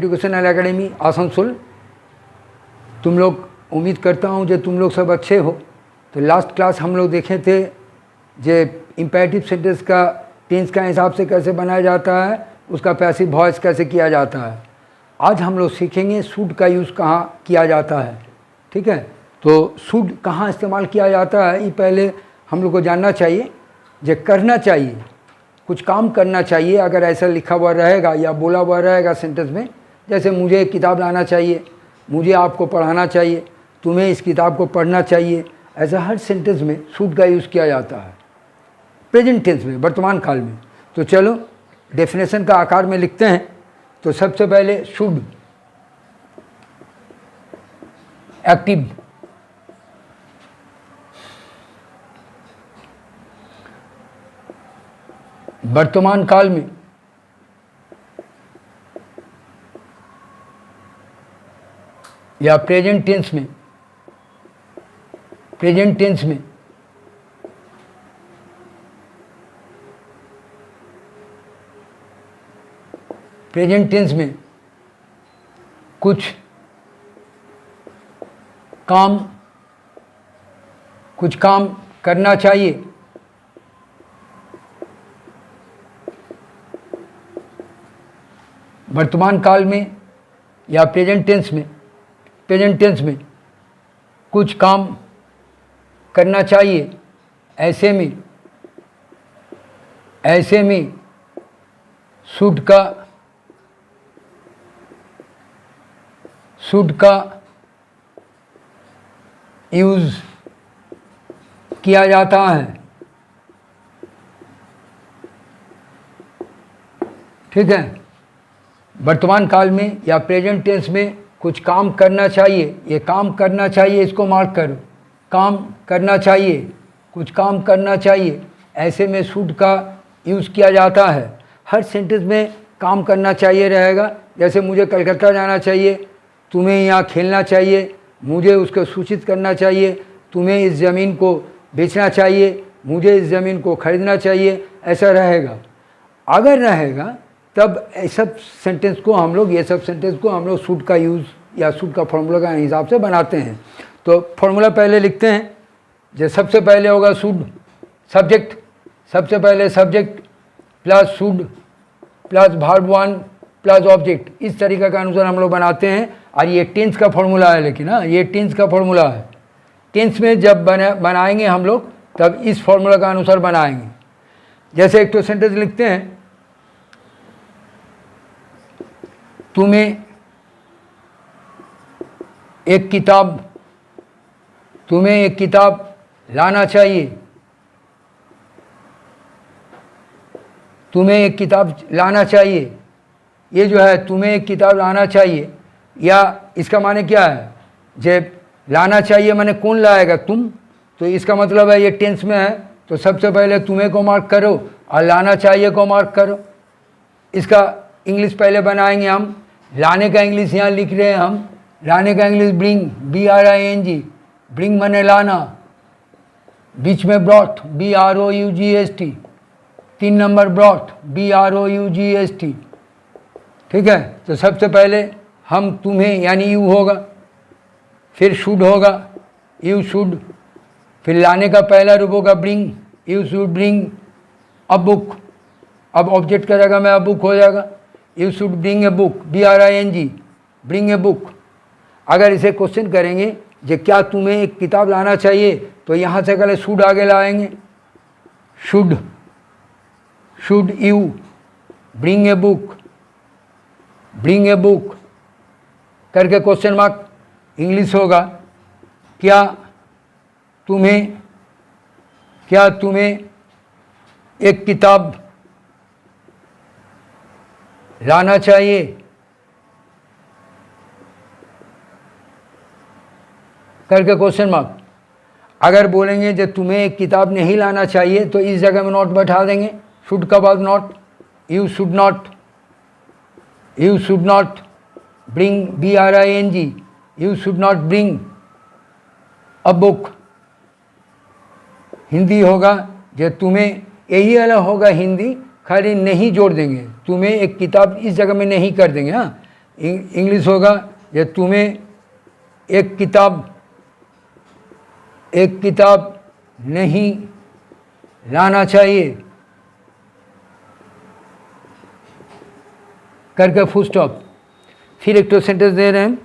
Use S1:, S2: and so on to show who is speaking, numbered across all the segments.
S1: Educational academy Asansol. तुम लोग, उम्मीद करता हूँ जो तुम लोग सब अच्छे हो। तो लास्ट क्लास हम लोग देखे थे जो इम्पेरेटिव सेंटेंस का टेंस का हिसाब से कैसे बनाया जाता है, उसका पैसिव वॉइस कैसे किया जाता है। आज हम लोग सीखेंगे शुड का यूज़ कहाँ किया जाता है। ठीक है, तो शुड कहाँ इस्तेमाल किया जाता है ये पहले हम लोग को जानना चाहिए। जो करना चाहिए, कुछ काम करना चाहिए, अगर ऐसा लिखा हुआ रहेगा या बोला हुआ रहेगा सेंटेंस में, जैसे मुझे एक किताब लाना चाहिए, मुझे आपको पढ़ाना चाहिए, तुम्हें इस किताब को पढ़ना चाहिए, ऐसा हर सेंटेंस में शुड का यूज़ किया जाता है प्रेजेंट टेंस में, वर्तमान काल में। तो चलो डेफिनेशन का आकार में लिखते हैं। तो सबसे पहले शुड एक्टिव, वर्तमान काल में या प्रेजेंट टेंस में, प्रेजेंट टेंस में प्रेजेंट टेंस में कुछ काम करना चाहिए, वर्तमान काल में या प्रेजेंट टेंस में कुछ काम करना चाहिए। ऐसे में शुड का यूज़ किया जाता है। ठीक है, वर्तमान काल में या प्रेजेंट टेंस में कुछ काम करना चाहिए। ये काम करना चाहिए, इसको मार्क करो, काम करना चाहिए, कुछ काम करना चाहिए, ऐसे में शुड का यूज़ किया जाता है। हर सेंटेंस में काम करना चाहिए रहेगा। जैसे मुझे कलकत्ता जाना चाहिए, तुम्हें यहाँ खेलना चाहिए, मुझे उसको सूचित करना चाहिए, तुम्हें इस ज़मीन को बेचना चाहिए, मुझे इस ज़मीन को खरीदना चाहिए, ऐसा रहेगा। अगर रहेगा तब ये सब सेंटेंस को हम लोग शुड का यूज़ या शुड का फॉर्मूला का हिसाब से बनाते हैं। तो फॉर्मूला पहले लिखते हैं। जो सबसे पहले होगा शुड सब्जेक्ट, सबसे पहले subject plus should plus verb 1 plus object, इस तरीके का अनुसार हम लोग बनाते हैं। और ये टेंस का फॉर्मूला है, लेकिन ये टेंस का फॉर्मूला है। टेंस में जब बनाएंगे हम लोग तब इस फॉर्मूला का अनुसार बनाएंगे। जैसे एक तो सेंटेंस लिखते हैं, तुम्हें एक किताब लाना चाहिए, तुम्हें एक किताब लाना चाहिए। ये जो है तुम्हें एक किताब लाना चाहिए, या इसका माने क्या है, जब लाना चाहिए माने कौन लाएगा, तुम। तो इसका मतलब है ये टेंस में है, तो सबसे पहले तुम्हें को मार्क करो और लाना चाहिए को मार्क करो। इसका इंग्लिश पहले बनाएंगे हम। लाने का इंग्लिश यहाँ लिख रहे हैं हम। लाने का इंग्लिश ब्रिंग, BRING, ब्रिंग माने लाना, बीच में brought, BROUGST, 3 number brought, BROUGST। ठीक है, तो सबसे पहले हम तुम्हें यानी यू होगा, फिर शुड होगा, यू शुड, फिर लाने का पहला रूप होगा bring, you should bring a book. अब ऑब्जेक्ट का जगह में अ बुक हो जाएगा, you should bring a book, BRING, bring a book. अगर इसे क्वेश्चन करेंगे जो क्या तुम्हें एक किताब लाना चाहिए, तो यहाँ से पहले शुड आगे लाएंगे, should you bring a book करके क्वेश्चन मार्क। इंग्लिश होगा, क्या तुम्हें एक किताब लाना चाहिए, करके क्वेश्चन मार्क। अगर बोलेंगे जो तुम्हें एक किताब नहीं लाना चाहिए, तो इस जगह में नॉट बैठा देंगे, शुड का बाद not, you should not bring, BRING, you should not bring a book. Hindi होगा जो तुम्हें, यही अलग होगा हिंदी, खाली नहीं जोड़ देंगे, तुम्हें एक किताब इस जगह में नहीं कर देंगे। हाँ, इंग्लिश होगा ये तुम्हें एक किताब नहीं लाना चाहिए करके फुल स्टॉप। फिर एक तो सेंटेंस दे रहे हैं,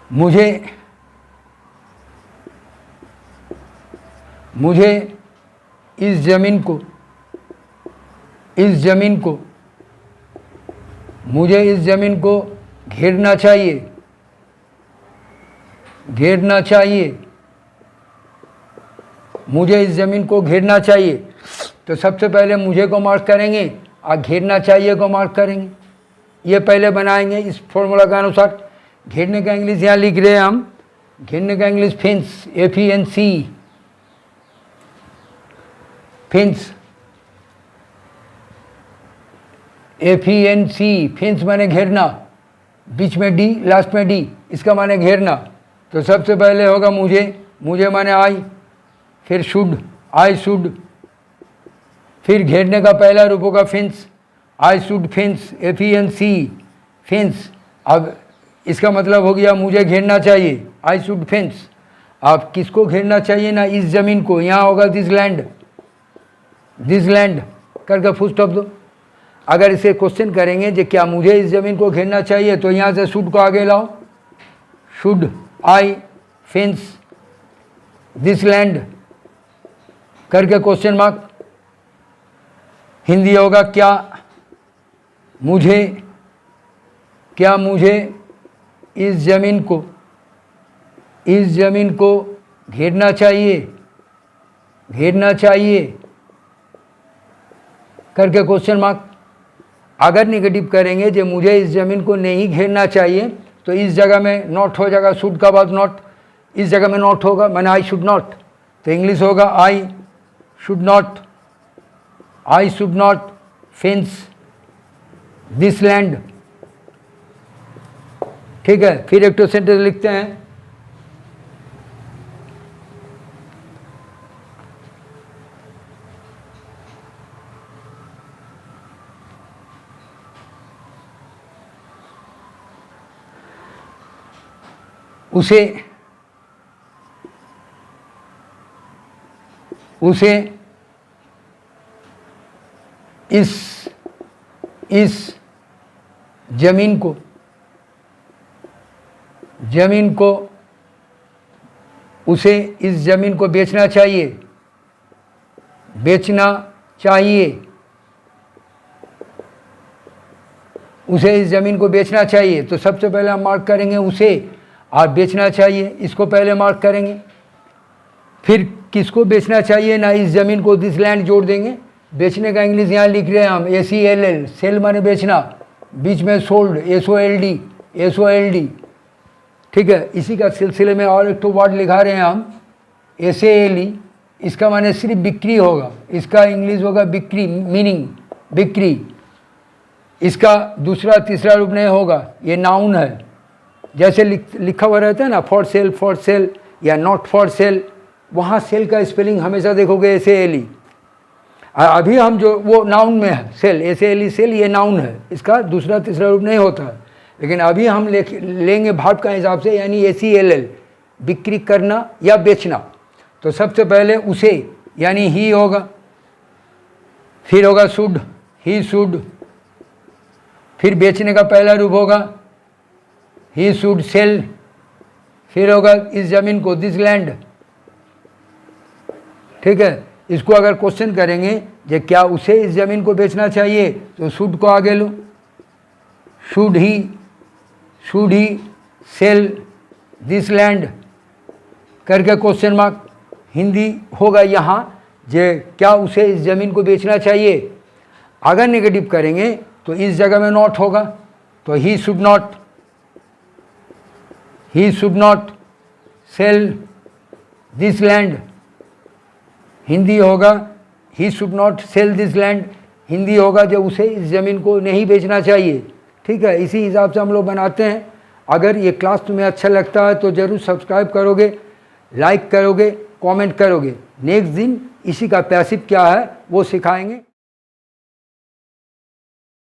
S1: मुझे इस ज़मीन को मुझे इस ज़मीन को घेरना चाहिए मुझे इस ज़मीन को घेरना चाहिए। तो सबसे पहले मुझे को मार्क करेंगे और घेरना चाहिए को मार्क करेंगे। ये पहले बनाएंगे इस फॉर्मूला के अनुसार। घेरने का इंग्लिश यहाँ लिख रहे हैं हम, घेरने का English fence, FENC, fence, FENC, fence माने घेरना, बीच में D, लास्ट में D, इसका माने घेरना। तो सबसे पहले होगा मुझे माने आई, फिर शुड, आई शुड, फिर घेरने का पहला रूप होगा fence, I should fence, FENC, fence. अब इसका मतलब हो गया मुझे घेरना चाहिए, आई शुड फेंस। आप किसको घेरना चाहिए ना, इस ज़मीन को। यहाँ होगा दिस लैंड करके फुल स्टॉप दो। अगर इसे क्वेश्चन करेंगे जो क्या मुझे इस ज़मीन को घेरना चाहिए, तो यहाँ से शुड को आगे लाओ, should I fence this land करके क्वेश्चन मार्क। हिंदी होगा क्या मुझे इस ज़मीन को घेरना चाहिए करके क्वेश्चन मार्क। अगर निगेटिव करेंगे जो मुझे इस ज़मीन को नहीं घेरना चाहिए, तो इस जगह में नॉट हो जाएगा, शुड का बाद नॉट, इस जगह में नॉट होगा, मैंने आई शुड नॉट। तो इंग्लिश होगा I should not fence this land. ठीक है, फिर एक तो सेंटेंस लिखते हैं, उसे इस जमीन को उसे इस ज़मीन को बेचना चाहिए उसे इस ज़मीन को बेचना चाहिए। तो सबसे पहले हम मार्क करेंगे उसे, आप बेचना चाहिए इसको पहले मार्क करेंगे। फिर किसको बेचना चाहिए ना, इस ज़मीन को, दिस लैंड जोड़ देंगे। बेचने का इंग्लिश यहाँ लिख रहे हैं हम, SELL, सेल माने बेचना, बीच में सोल्ड, SOLD। ठीक है, इसी का सिलसिले में और एक तो वर्ड लिखा रहे हैं हम, SALE, इसका माने सिर्फ बिक्री होगा, इसका इंग्लिश होगा बिक्री, मीनिंग बिक्री। इसका दूसरा तीसरा रूप नहीं होगा, ये नाउन है। जैसे लिखा हुआ रहता है ना, फॉर सेल या नॉट फॉर सेल, वहाँ सेल का स्पेलिंग हमेशा देखोगे SALE। अभी हम जो वो नाउन में है, सेल, SALE सेल, ये नाउन है, इसका दूसरा तीसरा रूप नहीं होता है। लेकिन अभी हम लेंगे भाव का हिसाब से, यानी SELL, बिक्री करना या बेचना। तो सबसे पहले उसे यानी ही होगा, फिर होगा शुड, ही शुड, फिर बेचने का पहला रूप होगा ही शुड सेल, फिर होगा इस ज़मीन को, दिस लैंड। ठीक है, इसको अगर क्वेश्चन करेंगे जो क्या उसे इस ज़मीन को बेचना चाहिए, तो शुड को आगे लो, should he sell this land करके क्वेश्चन मार्क। हिंदी होगा यहाँ जे क्या उसे इस ज़मीन को बेचना चाहिए। अगर नेगेटिव करेंगे तो इस जगह में नॉट होगा, तो he should not sell this land. Hindi होगा he should not sell this land, Hindi होगा जो उसे इस ज़मीन को नहीं बेचना चाहिए। ठीक है, इसी हिसाब से हम लोग बनाते हैं। अगर ये क्लास तुम्हें अच्छा लगता है तो ज़रूर सब्सक्राइब करोगे, लाइक करोगे, कमेंट करोगे। नेक्स्ट दिन इसी का पैसिव क्या है वो सिखाएंगे।